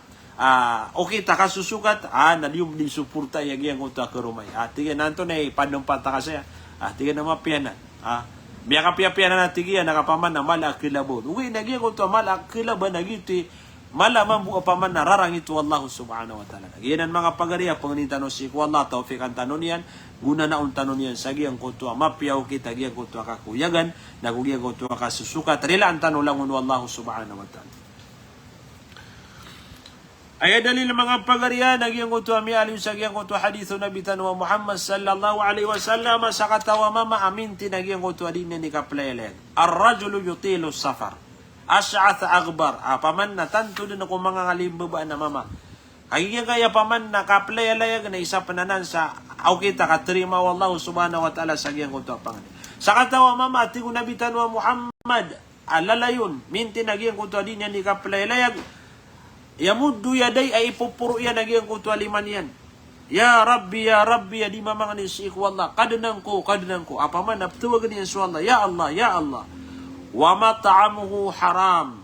Speaker 1: okay ta kasusukat na dium di suporta ya giyan ko tuwa kerumay. Tigin nanto na panumpat ta kasi. Tigin na mapianan. Biya kapiapianan na tigiya nakapaman na mala kilabon. Uwi na giyan ko tuwa mala kilaban na giti malaman buka paman na rarang itu Allah subhanahu wa ta'ala. Yan ang mga pagariya, panganitan si ko Allah, tawfiq ang tanon yan, guna na ang tanon yan, sagi ang kutuwa, mapiyaw kita, giyan kutuwa kakuyagan, nagugiyan kutuwa kasusuka, tarila ang tanon lang Allah subhanahu wa ta'ala. Ay dalil mga pagariya, nagyang kutuwa, mi alim sa giyang kutuwa, hadithu Nabi Tanwa Muhammad sallallahu alaihi wasallam, sa katawa mama aminti, nagyang kutuwa din ni kaplayalay. Ar-rajulu yutilu safar. Asy'ath akbar. Paman na tanto din ako mga ngalimbaba na mama. Kaya kaya paman na kaplayalay na isa pananan sa kita katrima wallahu subhanahu wa ta'ala sa giyang kuto pangan. Sa katawa mama ati ko nabitan wa Muhammad alalayon minti nagiyang kuto din yan ni kaplayalay. Yamuddu yaday ay ipupuro yan nagiyang kuto liman yan. Ya Rabbi ya di mamang ni si wallah kadnang ko. Paman naptuwag niyan sa Allah. Ya Allah ya Allah. Wa mat'amuhu haram.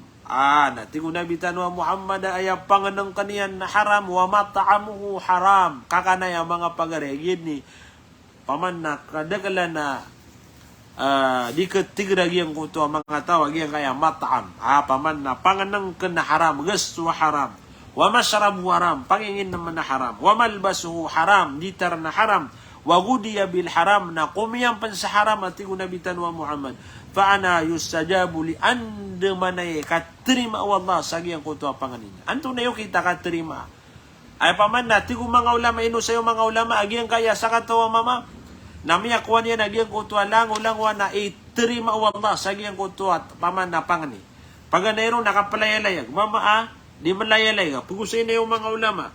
Speaker 1: Natigo nabitan wa Muhammad ay panganang kaniyan na haram. Wa mat'amuhu haram. Kakanay ang mga pagaregid ni paman na kadagala na di ketigragi ang kuto ang mga tawag yan kaya mat'am. Paman na panganang na haram. Gusto haram. Wa masyarabu haram. Pangingin naman na haram. Wa malbasuhu haram. Ditar na haram. Wa gudiya bil haram na kumiyang pan sa haram atigo nabitan wa Muhammad. Faana yustajabu li ande manay katrima wallah sagiyang kuto panganinya. Anto na yung kita katrima. Ay paman na tigo mga ulama ino sayo mga ulama agiyang kaya sa katawa mama. Namiya kuha niya agiyang kuto lang na itrima wallah sagiyang kuto at paman na pangani. Paganayro nakapalayalayag. Mama di malayalayag. Pugusay na yung mga ulama.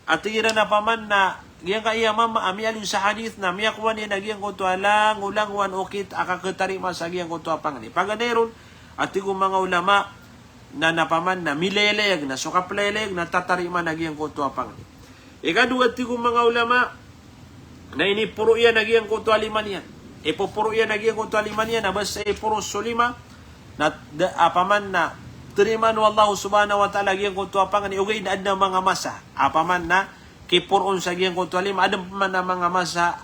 Speaker 1: At tira na paman na giyan kaya mama ami alin sa hadith na miya kuwan ni nagyang kuto lang ulang wan okit akaketari sa giyang kuto pangani paganeron at tigo mga ulama na napaman na mileleg na sukapleleg na tatari man nagyang kuto pangani ikadua tigo mga ulama na inipuro yan nagyang kuto liman yan ipupuro yan nagyang kuto liman yan na basta ipuro sulima na apaman na teriman wallahu subhanahu wa ta'ala giyang kuto pangani ugay na adna mga masa apaman na kipuron sa giyang kutualim adam man na mga masa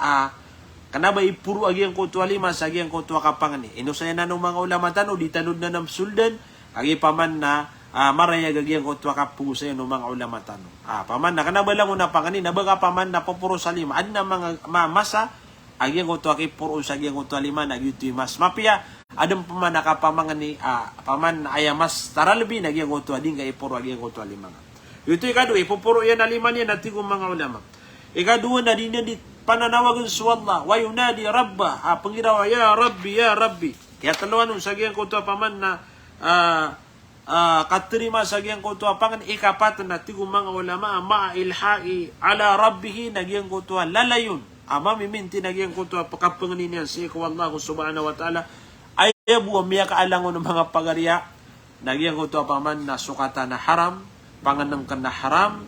Speaker 1: kanaba ipuro agiyang kutualim sa giyang kutua kapangani inusaya na ng mga ulamatan o ditanod na ng suldan agi paman na maraya gagyan ko tuwa kapusa no mga ulama tano. Paman na kanabala mo na pangani nabaga paman na popuro sa lima ad na mga masa agyan ko tuwa kay puro sa agyan ko tuwa lima nagyuti mas mapia adam paman nakapamangani paman aya mas taralbi nagyan ko tuwa din kay puro agyan ko tuwa lima. Yuto ikado ipupuro yan na lima niya natigong mga ulama. Ikaduwa na din di pananawagan sa Allah wa yunadi rabba pangirawa ya rabbi kaya taluan sa agyan ko tuwa paman na katerima sa giyang kutuwa pangan ikapat na tigong mga ulama ma'ilha'i ala rabbihi nagyang kutuwa lalayon mamiminti nagyang kutuwa pakapanganin yan si Allah subhanahu wa ta'ala ay buwa miya kaalangon ng mga pagarya nagyang kutuwa paman na sukata na haram panganang ka na haram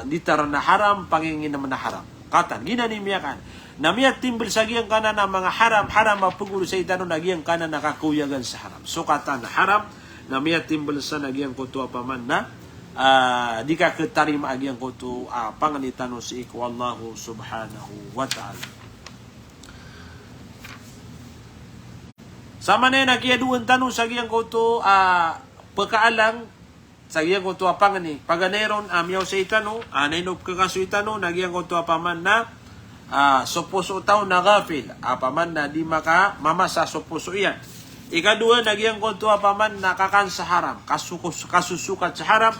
Speaker 1: ditara na haram pangingin naman na haram katan ginanimiyakan na miya timbel sa giyang kanan na mga haram mapugulo sa itano nagyang kanan nakakuyagan sa haram sukata na haram na miya timbel sa nagyang kutuwa paman na di ka ketarima agyang kutu panganitan si iku Allah subhanahu wa ta'ala. Sama na nakiyaduan tanong sa agyang kutu pagkaalang sa agyang kutu pangani paganeron miyaw sa itano nainop kakaso itano nagyang kutu paman na sopuso tao na gafil paman na di maka mamasa sopuso iyan. Ikadua, nagyang kontua paman nakakan sa haram, kasusukat sa haram.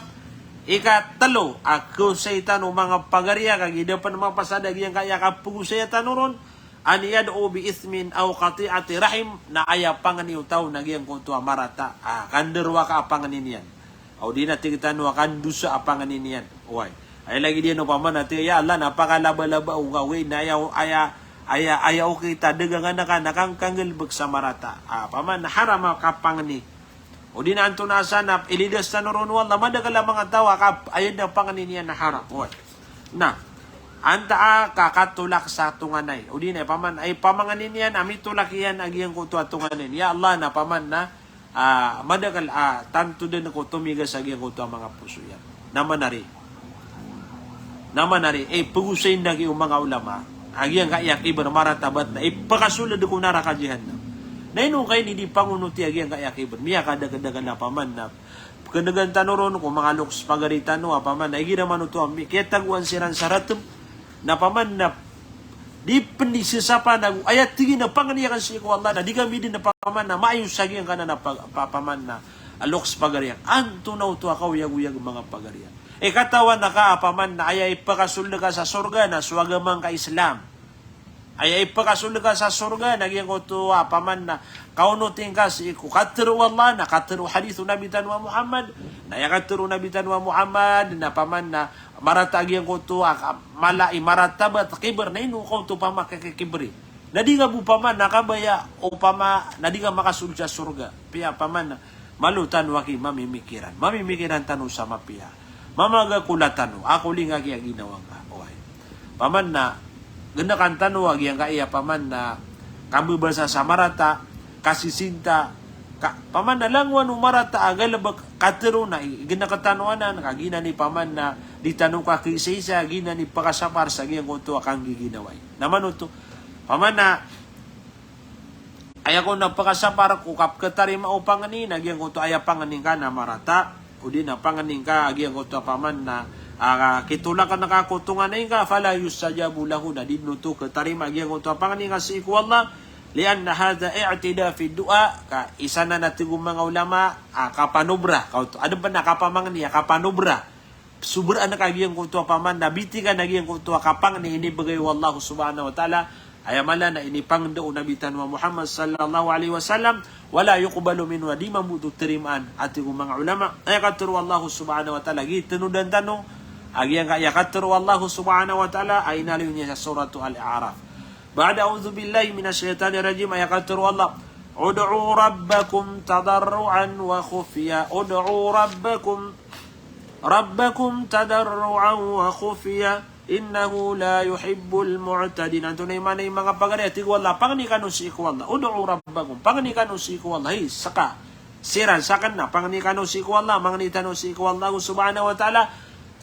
Speaker 1: Ikatalo, ako sa itano mga pagarya, kagidapan mga pasada, nagyang kaya kapugo sa itano ron, aniyad o bi ismin aw qati'ati rahim, na aya panganiw tao, nagyang kontua marata, kanderwa ka apanganin yan. O di natin itanwa, kandusa apanganin yan. Uway. Ay lagi din no paman natin, ya Allah, napakalaba-laba, ungawin, na ayaw kita dagangan na ka nakangkangalbag sa marata. Paman haram kapangani. O di na anto na sanap ilidas na noron wala madagala mga tawa ayad na pangani niya na haram. Na anta kakatulak sa tunganay. O di na paman ay pamanganin yan amitulak yan agiyang ko tunganin. Ya Allah na paman na madagal tanto din ako tumigas agiyang ko mga puso yan. Namanari pag-usayin na yung mga ulama agyang kaiyak iba na maratabat na ipakasulad ko narakajihan na. Nainong kayo hindi pangunuti agyang kaiyak iba. Miya kadagadagan na paman na kadagan tanoron kung mga luks pagaritan no paman na igi naman ito kaya taguan siran sa ratum na paman na di pendisisapa na ayat tingin na panganiyakan si ko Allah na di kami din na paman na maayos sagyang ka na paman na luks pagariyak. Anto na ito akaw yag-uyag mga pagariyak. Katawan na ka, paman na ayay pakasulda ka sa surga na swagamang ka Islam. Ayay pakasulda ka sa surga, nagyang ko to, paman na kaunutin ka si iku. Katiru Allah na katiru hadithu Nabi Tanwa Muhammad. Na yakatiru Nabi Tanwa Muhammad, na paman na maratagyang ko to, malai maratabat kiber, na inu ko to pamakakikibri. Na di nga bu paman nakabaya o na di nga makasulda sa surga. Piya paman na malutan waki mamimikiran. Mamimikiran tanong sa mapiya. Mamaga kulatan ako ling agi ang ginawang ka. Okay. Paman na, ganda kan tanong agi ang kaya paman na kabubasa sa marata, kasisinta, paman na langwan umarata, agalabag katero na, ganda katanuanan, kagina ni paman na, di tanong ka kisisa, gina ni pakasapar sa giyang kuto akang giginaway. Naman ito, paman na, ayaw ko na pakasapar, kukap katarima o panganin, agiyang kuto ayapanganin ka na marata, o di na panganing ka agyang ko paman na kitulak ka nakakutungan na ka fala yusajabu lahu na dinuto ka tarima agyang ko panganing ka si iku Allah lian na hada i'tida fi du'a ka isa na natigong mga ulama kapanubra ano ba nakapamangan niya kapanubra subra na kagyang ko paman na biti ka nagyang ko kapang ni ini bagay wallahu subhanahu wa ta'ala ayamala na inipang do nabitan wa Muhammad sallallahu alaihi wasallam wala yuqbalu min wa di mamutu terimaan ati mga ulama ay katuru Allah subhanahu wa ta'ala gitunudan tanong agyang kaya katuru Allah subhanahu wa ta'ala ay naliw niya sa suratu al-a'raf ba'da a'udzu billahi minasyaitanir rajim ay katuru Allah ud'u rabbakum tadarruan wa khufiya ud'u rabbakum tadarruan wa khufiya innahu la yuhibbul mu'tadin. Anto na yung mga pagari at wala pangani kanu si iku Allah ud'u rabbakum pangani kanu si iku Allah saka siran sakan na pangani kanu si iku Allah mangani tanu si iku Allah subhanahu wa ta'ala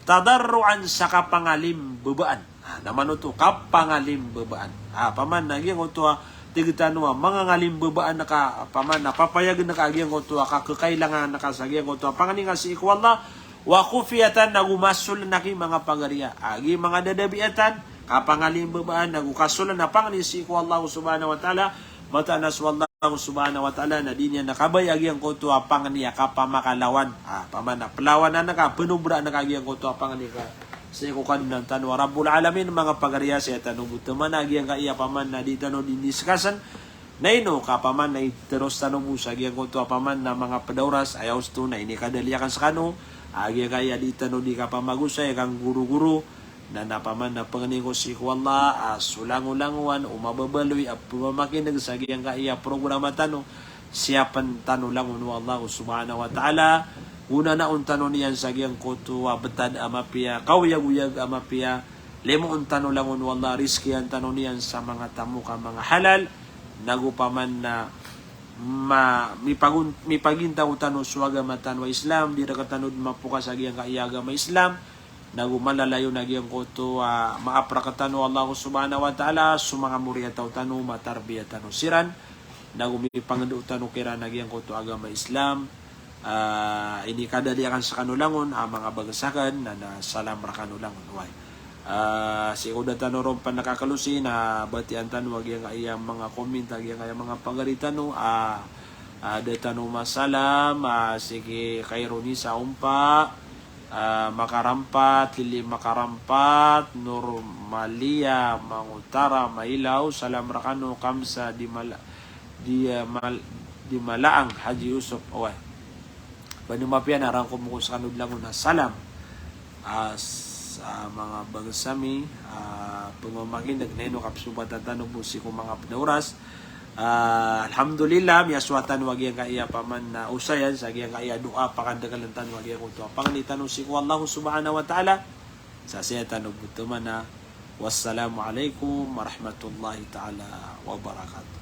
Speaker 1: tadarruan saka pangalim bebaan naman ito kapangalim bebaan paman nagyang ito tigtanwa mga ngalimbabaan naka paman napapayag na kaagyan ko to kakailangan nakasagyan ko to pangani nga si ikwallah wa khufiyatan nagumasul na ki mga pagariya agi mga dadabiatan kapangalimbabaan nagukasul na pangani si ikwallah subhanahu wa ta'ala matanas wallahu subhanahu wa ta'ala na di niya nakabay agyan ko to pangani kapamakalawan paman na pelawan na naka penubra na kaagyan ko to pangani ka sa ikukan ng tanwa Rabbul Alamin mga pagariya sa tanong butuman agyan ka iya paman na di tanong diniskasan na ino ka paman na iteros tanong mo sa agyan ko to paman na mga padauras ayaw sto na ini kadaliakan sa kano agyan ka iya di tanong di ka pamagusay kang guru-guru na napaman na panganing ko si wallah sulang-ulanguan umababaloy at pumamakinag sa agyan ka iya programa tanong siyapan tanong lang Allah subhanahu wa ta'ala una na untano niyan sa giyang kutuwa betad amapia kawyag-uyag amapia lemo untano langon wala riskian tano niyan sa mga tamu ka mga halal nagupaman na mipaginta utano suwaga matan wa Islam di katanod mapuka sa giyang kaiyaga ma Islam nagumalalayo na giyang kutuwa maaprakatano Allah subhanahu wa ta'ala sumanga muriya tano matarbiya tano siran nagumipangando utano kira na giyang kutuwa agama Islam ini kadaliakan sa kanulangon mga bagasakan na nasalam ra kanulangon way si uda tanoron pa nakakalusi na batian tanong yang ayang mga comment yang ayang mga pangaritano ada tanong masalam sige kaironi sa umpa makarampat lili makarampat normalia mangutara mailaw salam ra kanu kamsa di malaang Haji Yusuf way panumapian arang kumukos kanud lang na salam sa mga bagsami pumamakin nagneno kapsubatan tanong po si kong mga pnauras alhamdulillah miyaswatan wag yang kaya paman na usayan sa yang kaya doa pakandagalantan wag yang ito panganitan si ko Allah subhanahu wa ta'ala sa siya tanong buto man na wassalamu alaikum warahmatullahi ta'ala wabarakatuh.